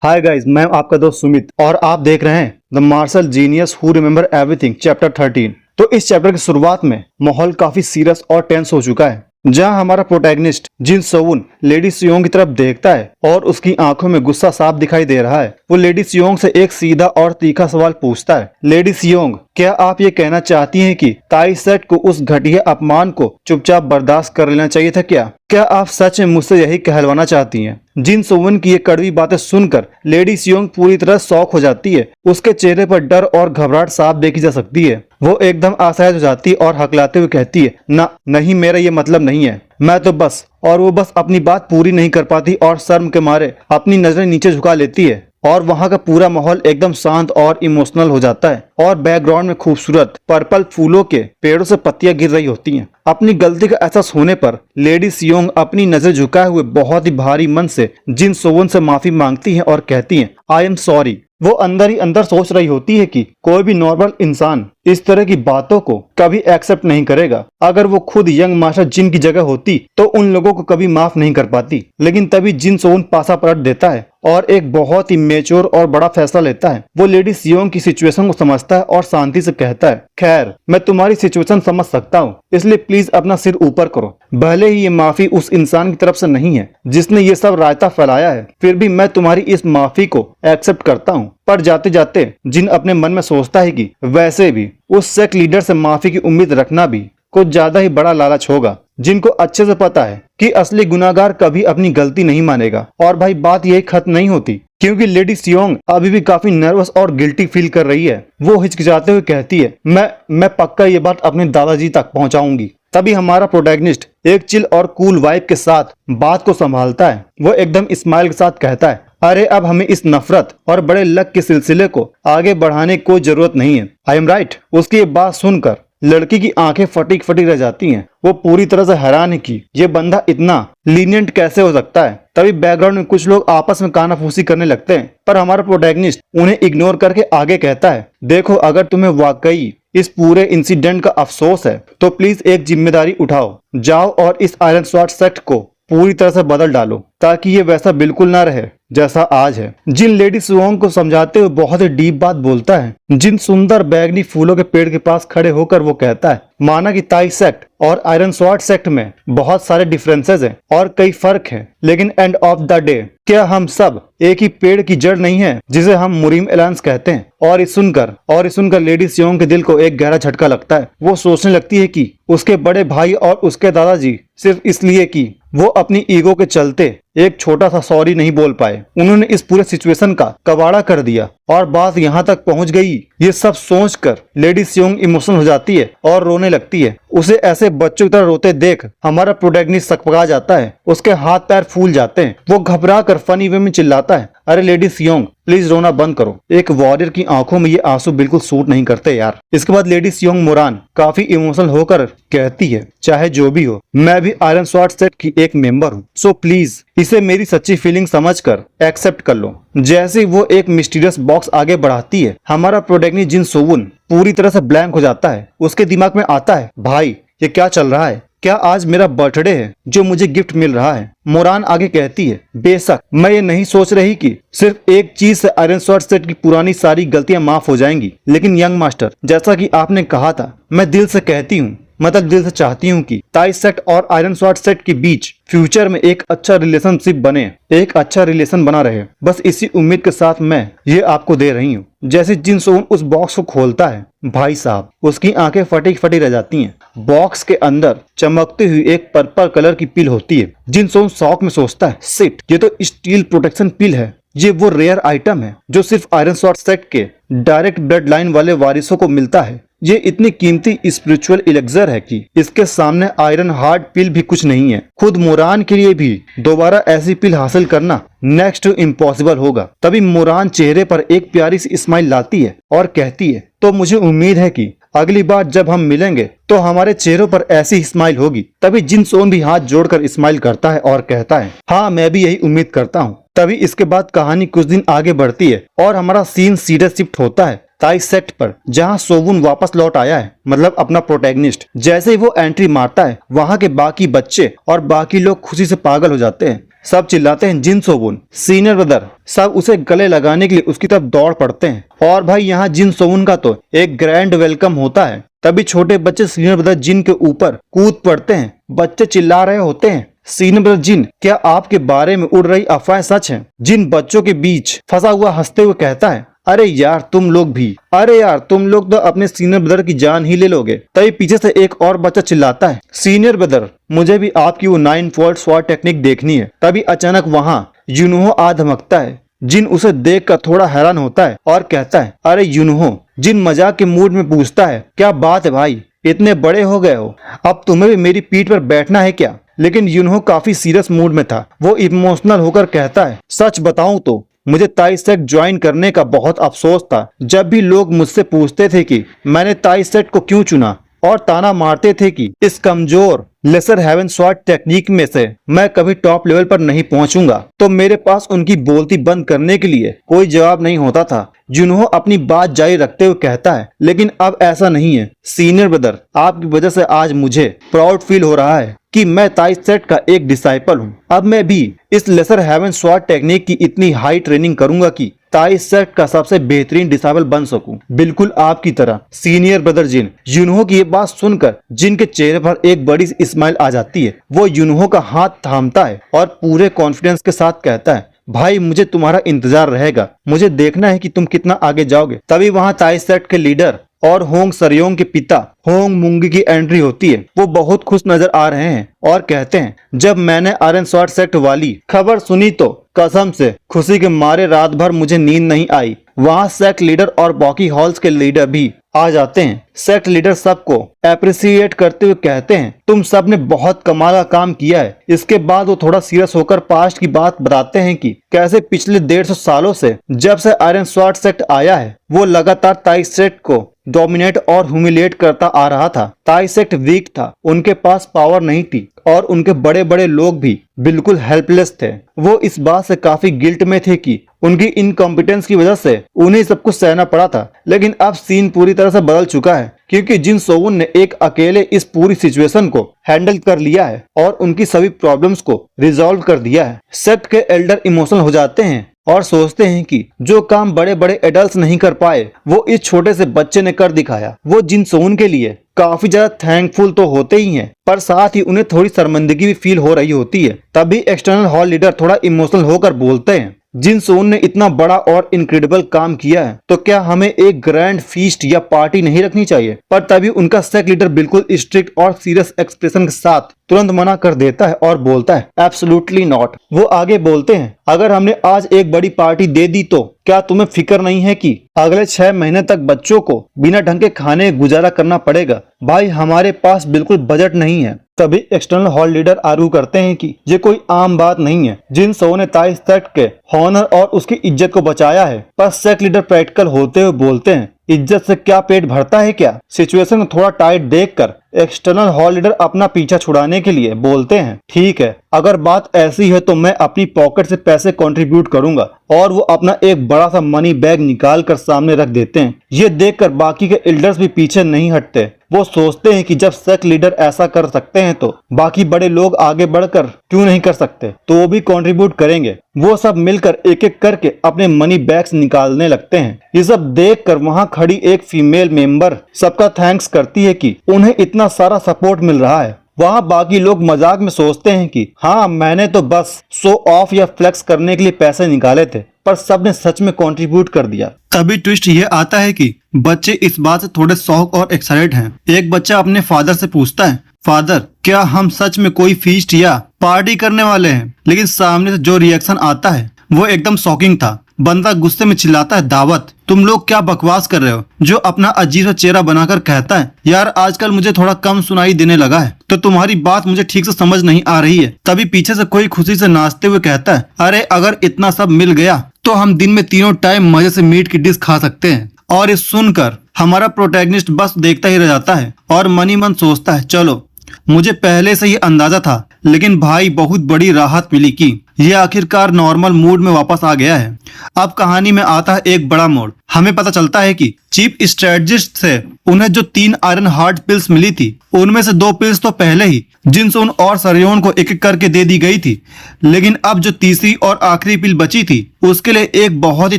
Hi guys, मैं आपका दोस्त सुमित और आप देख रहे हैं the martial genius who remember everything chapter 13। तो इस चैप्टर की शुरुआत में माहौल काफी सीरियस और टेंस हो चुका है, जहां हमारा प्रोटैगनिस्ट जिन सोवुन लेडी सियोंग की तरफ देखता है और उसकी आंखों में गुस्सा साफ दिखाई दे रहा है। वो लेडी सियोंग से एक सीधा और तीखा सवाल पूछता है, लेडी सियोंग, क्या आप ये कहना चाहती हैं कि ताई सेट को उस घटिया अपमान को चुपचाप बर्दाश्त कर लेना चाहिए था? क्या आप सच में मुझसे यही कहलवाना चाहती हैं? जिन सोवन की ये कड़वी बातें सुनकर लेडी सियोंग पूरी तरह शॉक हो जाती है। उसके चेहरे पर डर और घबराहट साफ देखी जा सकती है। वो एकदम असहज हो जाती है और हकलाते हुए कहती है, नहीं, मेरा ये मतलब नहीं है। मैं तो बस वो बस अपनी बात पूरी नहीं कर पाती और शर्म के मारे अपनी नजरें नीचे झुका लेती है। और वहाँ का पूरा माहौल एकदम शांत और इमोशनल हो जाता है और बैकग्राउंड में खूबसूरत पर्पल फूलों के पेड़ों से पत्तियां गिर रही होती हैं। अपनी गलती का एहसास होने पर लेडी सियोंग अपनी नजर झुकाए हुए बहुत ही भारी मन से जिन सोवन से माफी मांगती है और कहती है, आई एम सॉरी। वो अंदर ही अंदर सोच रही होती है कि कोई भी नॉर्मल इंसान इस तरह की बातों को कभी एक्सेप्ट नहीं करेगा। अगर वो खुद यंग मास्टर जिन की जगह होती तो उन लोगों को कभी माफ नहीं कर पाती। लेकिन तभी जिन सोवन पासा पलट देता है और एक बहुत ही मेच्योर और बड़ा फैसला लेता है। वो लेडी सियोंग की सिचुएशन को समझता है और शांति से कहता है, खैर, मैं तुम्हारी सिचुएशन समझ सकता हूँ, इसलिए प्लीज अपना सिर ऊपर करो। भले ही ये माफी उस इंसान की तरफ से नहीं है जिसने ये सब रायता फैलाया है, फिर भी मैं तुम्हारी इस माफी को एक्सेप्ट करता हूँ। पर जाते जाते जिन अपने मन में सोचता है कि वैसे भी उस सेक्ट लीडर से माफी की उम्मीद रखना भी कुछ ज्यादा ही बड़ा लालच होगा। जिनको अच्छे से पता है कि असली गुनाहगार कभी अपनी गलती नहीं मानेगा। और भाई, बात यही खत्म नहीं होती, क्योंकि लेडी सियोंग अभी भी काफी नर्वस और गिल्टी फील कर रही है। वो हिचकिचाते हुए कहती है, मैं पक्का ये बात अपने दादाजी तक पहुंचाऊंगी। तभी हमारा प्रोटैगनिस्ट एक चिल और कूल वाइब के साथ बात को संभालता है। वो एकदम स्माइल के साथ कहता है, अरे अब हमें इस नफरत और बड़े लक के सिलसिले को आगे बढ़ाने की कोई जरूरत नहीं है। I am right. उसकी ये बात सुनकर लड़की की आंखें फटी रह जाती हैं। वो पूरी तरह से हैरान है कि ये बंदा इतना लीनियंट कैसे हो सकता है। तभी बैकग्राउंड में कुछ लोग आपस में कानाफूसी करने लगते हैं, पर हमारा प्रोटैगनिस्ट उन्हें इग्नोर करके आगे कहता है, देखो, अगर तुम्हें वाकई इस पूरे इंसिडेंट का अफसोस है तो प्लीज एक जिम्मेदारी उठाओ, जाओ और इस आयरन स्वॉर्ड सेक्ट को पूरी तरह से बदल डालो ताकि ये वैसा बिल्कुल ना रहे जैसा आज है। जिन लेडी सियोंग को समझाते हुए बहुत ही डीप बात बोलता है। जिन सुंदर बैगनी फूलों के पेड़ के पास खड़े होकर वो कहता है, माना कि ताई सेक्ट और आयरन स्वॉर्ड सेक्ट में बहुत सारे डिफरेंसेस हैं और कई फर्क हैं, लेकिन एंड ऑफ द डे क्या हम सब एक ही पेड़ की जड़ नहीं है जिसे हम मुरीम एलायंस कहते हैं? और इस सुनकर लेडी सियोंग के दिल को एक गहरा झटका लगता है। वो सोचने लगती है कि उसके बड़े भाई और उसके दादाजी सिर्फ इसलिए कि वो अपनी ईगो के चलते एक छोटा सा सॉरी नहीं बोल पाए, उन्होंने इस पूरे सिचुएशन का कबाड़ा कर दिया और बात यहाँ तक पहुँच गई। ये सब सोचकर लेडी सियोंग इमोशनल हो जाती है और रोने लगती है। उसे ऐसे बच्चों की तरह रोते देख हमारा प्रोटैगनिस्ट सकपका जाता है। उसके हाथ पैर फूल जाते हैं। वो घबरा कर फनी वे में चिल्लाता है, अरे लेडी सियोंग, प्लीज रोना बंद करो। एक वॉरियर की आंखों में ये आंसू बिल्कुल सूट नहीं करते यार। इसके बाद लेडी सियोंग मोरान काफी इमोशनल होकर कहती है, चाहे जो भी हो, मैं भी आयरन स्वॉर्ड सेट की एक मेंबर हूँ, सो प्लीज इसे मेरी सच्ची फीलिंग समझकर एक्सेप्ट कर लो। जैसे वो एक मिस्टीरियस बॉक्स आगे बढ़ाती है, हमारा प्रोटैगनिस्ट जिन सोवुन पूरी तरह से ब्लैंक हो जाता है। उसके दिमाग में आता है, भाई ये क्या चल रहा है? क्या आज मेरा बर्थडे है जो मुझे गिफ्ट मिल रहा है? मोरान आगे कहती है, बेशक मैं ये नहीं सोच रही कि सिर्फ एक चीज से आयरन स्वॉर्ड सेट की पुरानी सारी गलतियां माफ हो जाएंगी, लेकिन यंग मास्टर, जैसा कि आपने कहा था, मैं दिल से कहती हूँ, मतलब दिल से चाहती हूँ कि ताई सेक्ट और आयरन स्वॉर्ड सेक्ट के बीच फ्यूचर में एक अच्छा रिलेशनशिप बने, एक अच्छा रिलेशन बना रहे। बस इसी उम्मीद के साथ मैं ये आपको दे रही हूँ। जैसे जिन सोवन उस बॉक्स को खोलता है, भाई साहब, उसकी आंखें फटी रह जाती हैं। बॉक्स के अंदर चमकती हुई एक पर्पल कलर की पिल होती है। जिन सोवन शॉक में सोचता है, शिट, ये तो स्टील प्रोटेक्शन पिल है। ये वो रेयर आइटम है जो सिर्फ आयरन स्वॉर्ड सेक्ट के डायरेक्ट ब्लड लाइन वाले वारिसों को मिलता है। ये इतनी कीमती स्पिरिचुअल इलेक्सर है कि इसके सामने आयरन हार्ड पिल भी कुछ नहीं है। खुद मोरान के लिए भी दोबारा ऐसी पिल हासिल करना नेक्स्ट टू इम्पॉसिबल होगा। तभी मोरान चेहरे पर एक प्यारी सी स्माइल लाती है और कहती है, तो मुझे उम्मीद है कि अगली बार जब हम मिलेंगे तो हमारे चेहरों पर ऐसी स्माइल होगी। तभी जिन सोन भी हाथ जोड़कर स्माइल करता है और कहता है, हाँ, मैं भी यही उम्मीद करता हूँ। तभी इसके बाद कहानी कुछ दिन आगे बढ़ती है और हमारा सीन सीधे शिफ्ट होता है ताई सेक्ट पर, जहां सोवुन वापस लौट आया है, मतलब अपना प्रोटैगनिस्ट। जैसे ही वो एंट्री मारता है, वहां के बाकी बच्चे और बाकी लोग खुशी से पागल हो जाते हैं। सब चिल्लाते हैं जिन सोबुन, सीनियर ब्रदर। सब उसे गले लगाने के लिए उसकी तरफ दौड़ पड़ते हैं और भाई यहाँ जिन सोबुन का तो एक ग्रैंड वेलकम होता है। तभी छोटे बच्चे सीनियर ब्रदर जिन के ऊपर कूद पड़ते हैं। बच्चे चिल्ला रहे होते हैं, सीनियर ब्रदर जिन, क्या आपके बारे में उड़ रही अफवाहें सच हैं? जिन बच्चों के बीच फंसा हुआ हंसते हुए कहता है, अरे यार तुम लोग तो अपने सीनियर ब्रदर की जान ही ले लोगे। तभी पीछे से एक और बच्चा चिल्लाता है, सीनियर ब्रदर मुझे भी आपकी वो 9 वोल्ट स्वॉर्ड टेक्निक देखनी है। तभी अचानक वहाँ यूनहो आ धमकता है। जिन उसे देखकर थोड़ा हैरान होता है और कहता है, अरे यूनहो। जिन मजाक के मूड में पूछता है, क्या बात है भाई, इतने बड़े हो गए हो, अब तुम्हें भी मेरी पीठ पर बैठना है क्या? लेकिन यूनहो काफी सीरियस मूड में था। वो इमोशनल होकर कहता है, सच बताऊं तो मुझे ताई सेट ज्वाइन करने का बहुत अफसोस था। जब भी लोग मुझसे पूछते थे कि मैंने ताई सेट को क्यों चुना और ताना मारते थे कि इस कमजोर लेसर हेवन स्वॉर्ड टेक्निक में से मैं कभी टॉप लेवल पर नहीं पहुंचूंगा, तो मेरे पास उनकी बोलती बंद करने के लिए कोई जवाब नहीं होता था। जुनहो अपनी बात जारी रखते हुए कहता है, लेकिन अब ऐसा नहीं है सीनियर ब्रदर, आपकी वजह से आज मुझे प्राउड फील हो रहा है कि मैं ताई सेट का एक डिसाइपल हूँ। अब मैं भी इस लेसर हेवन स्वॉर्ड टेक्निक की इतनी हाई ट्रेनिंग करूंगा कि ताई सेट का सबसे बेहतरीन डिसाइपल बन सकूं, बिल्कुल आपकी तरह सीनियर ब्रदर जिन। यूनहो की ये बात सुनकर जिन के चेहरे पर एक बड़ी सी स्माइल आ जाती है। वो यूनहो का हाथ थामता है और पूरे कॉन्फिडेंस के साथ कहता है, भाई मुझे तुम्हारा इंतजार रहेगा, मुझे देखना है कि तुम कितना आगे जाओगे। तभी वहाँ ताई सेट के लीडर और होंग सरयोंग के पिता होंग मुंगी की एंट्री होती है। वो बहुत खुश नजर आ रहे हैं और कहते हैं, जब मैंने आयरन स्वॉर्ड सेक्ट वाली खबर सुनी तो कसम से खुशी के मारे रात भर मुझे नींद नहीं आई। वहाँ सेक्ट लीडर और बाकी हॉल्स के लीडर भी आ जाते हैं। सेक्ट लीडर सबको एप्रिसिएट करते हुए कहते हैं, तुम सब ने बहुत कमाल का काम किया है। इसके बाद वो थोड़ा सीरियस होकर पास्ट की बात बताते हैं कि कैसे पिछले 150 सालों से जब से आयरन स्वॉर्ड सेक्ट आया है वो लगातार ताई सेक्ट को डोमिनेट और ह्यूमिलेट करता आ रहा था। ताई सेक्ट वीक था, उनके पास पावर नहीं थी और उनके बड़े बड़े लोग भी बिल्कुल हेल्पलेस थे। वो इस बात से काफी गिल्ट में थे कि उनकी इनकॉम्पिटेंस की वजह से उन्हें सब कुछ सहना पड़ा था। लेकिन अब सीन पूरी तरह से बदल चुका है, क्योंकि जिन सोवुन ने एक अकेले इस पूरी सिचुएशन को हैंडल कर लिया है और उनकी सभी प्रॉब्लम्स को रिजॉल्व कर दिया है। सेक्ट के एल्डर इमोशनल हो जाते हैं और सोचते हैं कि जो काम बड़े बड़े एडल्ट्स नहीं कर पाए वो इस छोटे से बच्चे ने कर दिखाया। वो जिन सोवुन के लिए काफी ज्यादा थैंकफुल तो होते ही हैं, पर साथ ही उन्हें थोड़ी शर्मिंदगी भी फील हो रही होती है। तभी एक्सटर्नल हॉल लीडर थोड़ा इमोशनल होकर बोलते हैं, जिन सोन ने इतना बड़ा और इनक्रेडिबल काम किया है तो क्या हमें एक ग्रैंड फीस्ट या पार्टी नहीं रखनी चाहिए? पर तभी उनका सेक्ट लीडर बिल्कुल स्ट्रिक्ट और सीरियस एक्सप्रेशन के साथ तुरंत मना कर देता है और बोलता है, एब्सोल्युटली नॉट। वो आगे बोलते हैं, अगर हमने आज एक बड़ी पार्टी दे दी तो क्या तुम्हें फिक्र नहीं है कि अगले 6 महीने तक बच्चों को बिना ढंग के खाने गुजारा करना पड़ेगा? भाई हमारे पास बिल्कुल बजट नहीं है। तभी एक्सटर्नल हॉल लीडर आर्ग्यू करते हैं कि ये कोई आम बात नहीं है। जिन सो ने ताई सेक्ट के हॉनर और उसकी इज्जत को बचाया है। पर सेक्ट लीडर प्रैक्टिकल होते हुए बोलते हैं, इज्जत से क्या पेट भरता है क्या? सिचुएशन को थोड़ा टाइट देखकर एक्सटर्नल हॉल लीडर अपना पीछा छुड़ाने के लिए बोलते हैं, ठीक है, अगर बात ऐसी है तो मैं अपनी पॉकेट से पैसे कंट्रीब्यूट करूंगा। और वो अपना एक बड़ा सा मनी बैग निकाल कर सामने रख देते हैं। ये देखकर बाकी के एल्डर्स भी पीछे नहीं हटते। वो सोचते हैं कि जब सेक्ट लीडर ऐसा कर सकते हैं तो बाकी बड़े लोग आगे बढ़कर क्यों नहीं कर सकते, तो वो भी कंट्रीब्यूट करेंगे। वो सब मिलकर एक एक करके अपने मनी बैग्स निकालने लगते हैं। ये सब देखकर वहाँ खड़ी एक फीमेल मेंबर सबका थैंक्स करती है कि उन्हें इतना सारा सपोर्ट मिल रहा है। वहाँ बाकी लोग मजाक में सोचते हैं कि हाँ, मैंने तो बस शो ऑफ या फ्लेक्स करने के लिए पैसे निकाले थे, पर सबने सच में कंट्रीब्यूट कर दिया। तभी ट्विस्ट ये आता है कि बच्चे इस बात से थोड़े शौक और एक्साइटेड हैं। एक बच्चा अपने फादर से पूछता है, फादर क्या हम सच में कोई फीस्ट या पार्टी करने वाले हैं? लेकिन सामने से जो रिएक्शन आता है वो एकदम शॉकिंग था। बंदा गुस्से में चिल्लाता है, दावत? तुम लोग क्या बकवास कर रहे हो? जो अपना अजीब सा चेहरा बनाकर कहता है, यार आजकल मुझे थोड़ा कम सुनाई देने लगा है, तो तुम्हारी बात मुझे ठीक से समझ नहीं आ रही है। तभी पीछे से कोई खुशी से नाचते हुए कहता है, अरे अगर इतना सब मिल गया तो हम दिन में 3 टाइम मजे से मीट की डिश खा सकते हैं। और ये सुनकर हमारा प्रोटैगनिस्ट बस देखता ही रह जाता है और मनी मन सोचता है, चलो मुझे पहले से ही अंदाजा था, लेकिन भाई बहुत बड़ी राहत मिली कि ये आखिरकार नॉर्मल मूड में वापस आ गया है। अब कहानी में आता है एक बड़ा मोड़। हमें पता चलता है कि चीफ स्ट्रेटजिस्ट से उन्हें जो 3 आयरन हार्ट पिल्स मिली थी उनमें से 2 पिल्स तो पहले ही जिनसोन और सरियोन को एक एक करके दे दी गई थी, लेकिन अब जो तीसरी और आखिरी पिल बची थी उसके लिए एक बहुत ही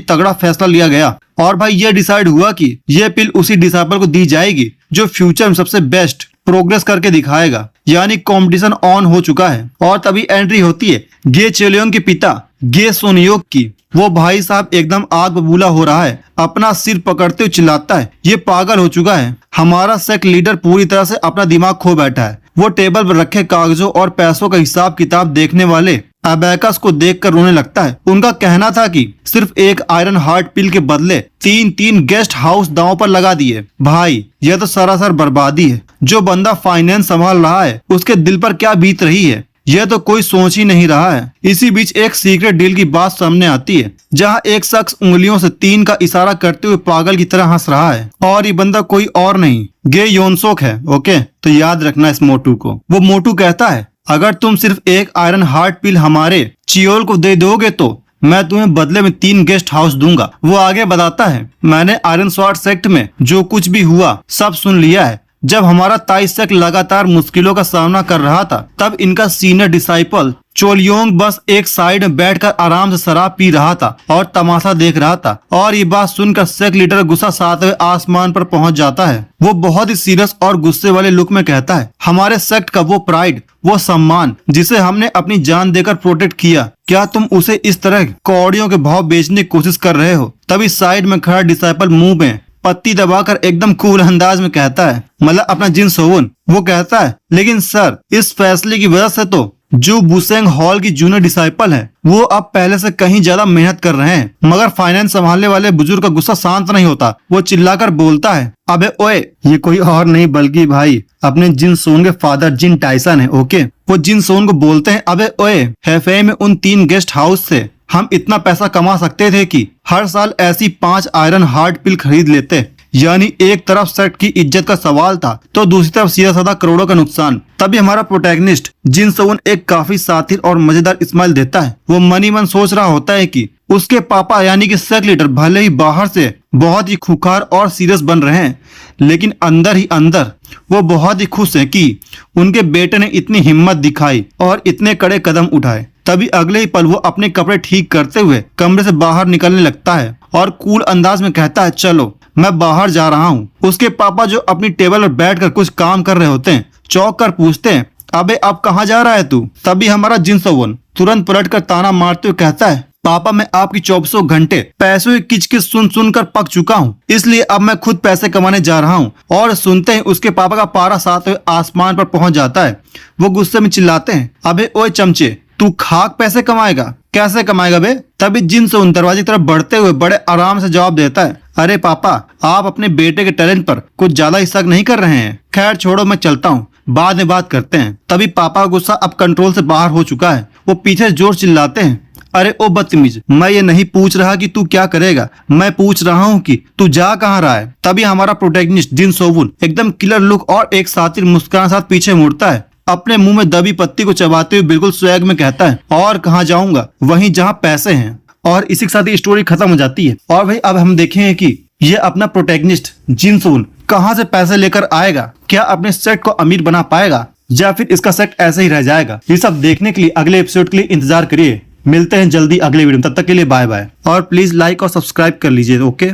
तगड़ा फैसला लिया गया। और भाई ये डिसाइड हुआ कि ये पिल उसी डिसाइपल को दी जाएगी जो फ्यूचर में सबसे बेस्ट प्रोग्रेस करके दिखाएगा। यानी कंपटीशन ऑन हो चुका है। और तभी एंट्री होती है गे चेलियोंग के पिता गे सोनयोग की। वो भाई साहब एकदम आग बबूला हो रहा है, अपना सिर पकड़ते हुए चिल्लाता है, ये पागल हो चुका है। हमारा सेक्ट लीडर पूरी तरह से अपना दिमाग खो बैठा है। वो टेबल पर रखे कागजों और पैसों का हिसाब किताब देखने वाले अबैकस को देखकर रोने लगता है। उनका कहना था कि सिर्फ एक आयरन हार्ट पिल के बदले 3 गेस्ट हाउस दांव पर लगा दिए। भाई यह तो सरासर बर्बादी है। जो बंदा फाइनेंस संभाल रहा है उसके दिल पर क्या बीत रही है यह तो कोई सोच ही नहीं रहा है। इसी बीच एक सीक्रेट डील की बात सामने आती है जहां एक शख्स उंगलियों से 3 का इशारा करते हुए पागल की तरह हंस रहा है और ये बंदा कोई और नहीं गे योनसोक है। ओके, तो याद रखना इस मोटू को। वो मोटू कहता है अगर तुम सिर्फ एक आयरन हार्ट पिल हमारे चियोल को दे दोगे तो मैं तुम्हें बदले में 3 गेस्ट हाउस दूंगा। वो आगे बताता है मैंने आयरन स्वॉर्ड सेक्ट में जो कुछ भी हुआ सब सुन लिया है। जब हमारा ताई सेक्ट लगातार मुश्किलों का सामना कर रहा था तब इनका सीनियर डिसाइपल चोलियोंग बस एक साइड में बैठकर आराम से शराब पी रहा था और तमाशा देख रहा था। और ये बात सुनकर सेक्ट लीडर गुस्सा 7वें आसमान पर पहुंच जाता है। वो बहुत ही सीरियस और गुस्से वाले लुक में कहता है हमारे सेक्ट का वो प्राइड, वो सम्मान जिसे हमने अपनी जान देकर प्रोटेक्ट किया, क्या तुम उसे इस तरह कौड़ियों के भाव बेचने की कोशिश कर रहे हो? तभी साइड में खड़ा डिसाइपल मुंह में पत्ती दबाकर एकदम कूल अंदाज में कहता है, मतलब अपना जिन सोवन। वो कहता है लेकिन सर इस फैसले की वजह से तो जो बुसेंग हॉल की जूनियर डिसाइपल है वो अब पहले से कहीं ज्यादा मेहनत कर रहे हैं। मगर फाइनेंस संभालने वाले बुजुर्ग का गुस्सा शांत नहीं होता। वो चिल्लाकर बोलता है अबे ओए, ये कोई और नहीं बल्कि भाई अपने जिन सोन के फादर जिन टाइसन है। ओके, वो जिन सोन को बोलते हैं अबे ओए, हेफे में उन 3 गेस्ट हाउस से हम इतना पैसा कमा सकते थे कि हर साल ऐसी 5 आयरन हार्ट पिल खरीद लेते। यानी एक तरफ सेक्ट की इज्जत का सवाल था तो दूसरी तरफ सीधा साधा करोड़ों का नुकसान। तभी हमारा प्रोटैगनिस्ट जिन सोन एक काफी सातिर और मजेदार स्माइल देता है। वो मनी मन सोच रहा होता है कि उसके पापा यानी कि सेक्ट लीडर भले ही बाहर से बहुत ही खुखार और सीरियस बन रहे हैं लेकिन अंदर ही अंदर वो बहुत ही खुश हैं कि उनके बेटे ने इतनी हिम्मत दिखाई और इतने कड़े कदम उठाए। तभी अगले ही पल वो अपने कपड़े ठीक करते हुए कमरे से बाहर निकलने लगता है और कूल अंदाज में कहता है चलो मैं बाहर जा रहा हूँ। उसके पापा जो अपनी टेबल पर बैठकर कुछ काम कर रहे होते हैं चौंक कर पूछते हैं अबे अब कहाँ जा रहा है तू? तभी हमारा जिन सोवन तुरंत पलट कर ताना मारते हुए कहता है पापा मैं आपकी 24 घंटे पैसों की किचकिच सुन कर पक चुका हूँ, इसलिए अब मैं खुद पैसे कमाने जा रहा हूँ। और सुनते ही उसके पापा का पारा 7वें आसमान पर पहुंच जाता है। वो गुस्से में चिल्लाते हैं अबे ओए चमचे, तू खाक पैसे कमाएगा? कैसे कमाएगा बे? तभी जिन से उन दरवाजे की तरफ बढ़ते हुए बड़े आराम से जवाब देता है अरे पापा आप अपने बेटे के टैलेंट पर कुछ ज्यादा ही शक नहीं कर रहे हैं? खैर छोड़ो मैं चलता हूँ, बाद में बात करते हैं। तभी पापा का गुस्सा अब कंट्रोल से बाहर हो चुका है। वो पीछे जोर चिल्लाते हैं अरे ओ बदतमीज, मैं ये नहीं पूछ रहा कि तू क्या करेगा, मैं पूछ रहा हूँ कि तू जा कहाँ रहा है। तभी हमारा प्रोटैगनिस्ट जिन सोवुन एकदम किलर लुक और एक सातिर मुस्कान साथ पीछे मुड़ता है। अपने मुंह में दबी पत्ती को चबाते हुए बिल्कुल स्वैग में कहता है और कहाँ जाऊंगा, वहीं जहाँ पैसे हैं। और इसी के साथ ही स्टोरी खत्म हो जाती है। और भाई अब हम देखेंगे कि ये अपना प्रोटैगनिस्ट जिन सोवुन कहाँ से पैसे लेकर आएगा, क्या अपने सेट को अमीर बना पाएगा या फिर इसका सेट ऐसे ही रह जाएगा। ये सब देखने के लिए अगले एपिसोड के लिए इंतजार करिए। मिलते हैं जल्दी अगले वीडियो में, तब तक के लिए बाय बाय। और प्लीज लाइक और सब्सक्राइब कर लीजिए। ओके।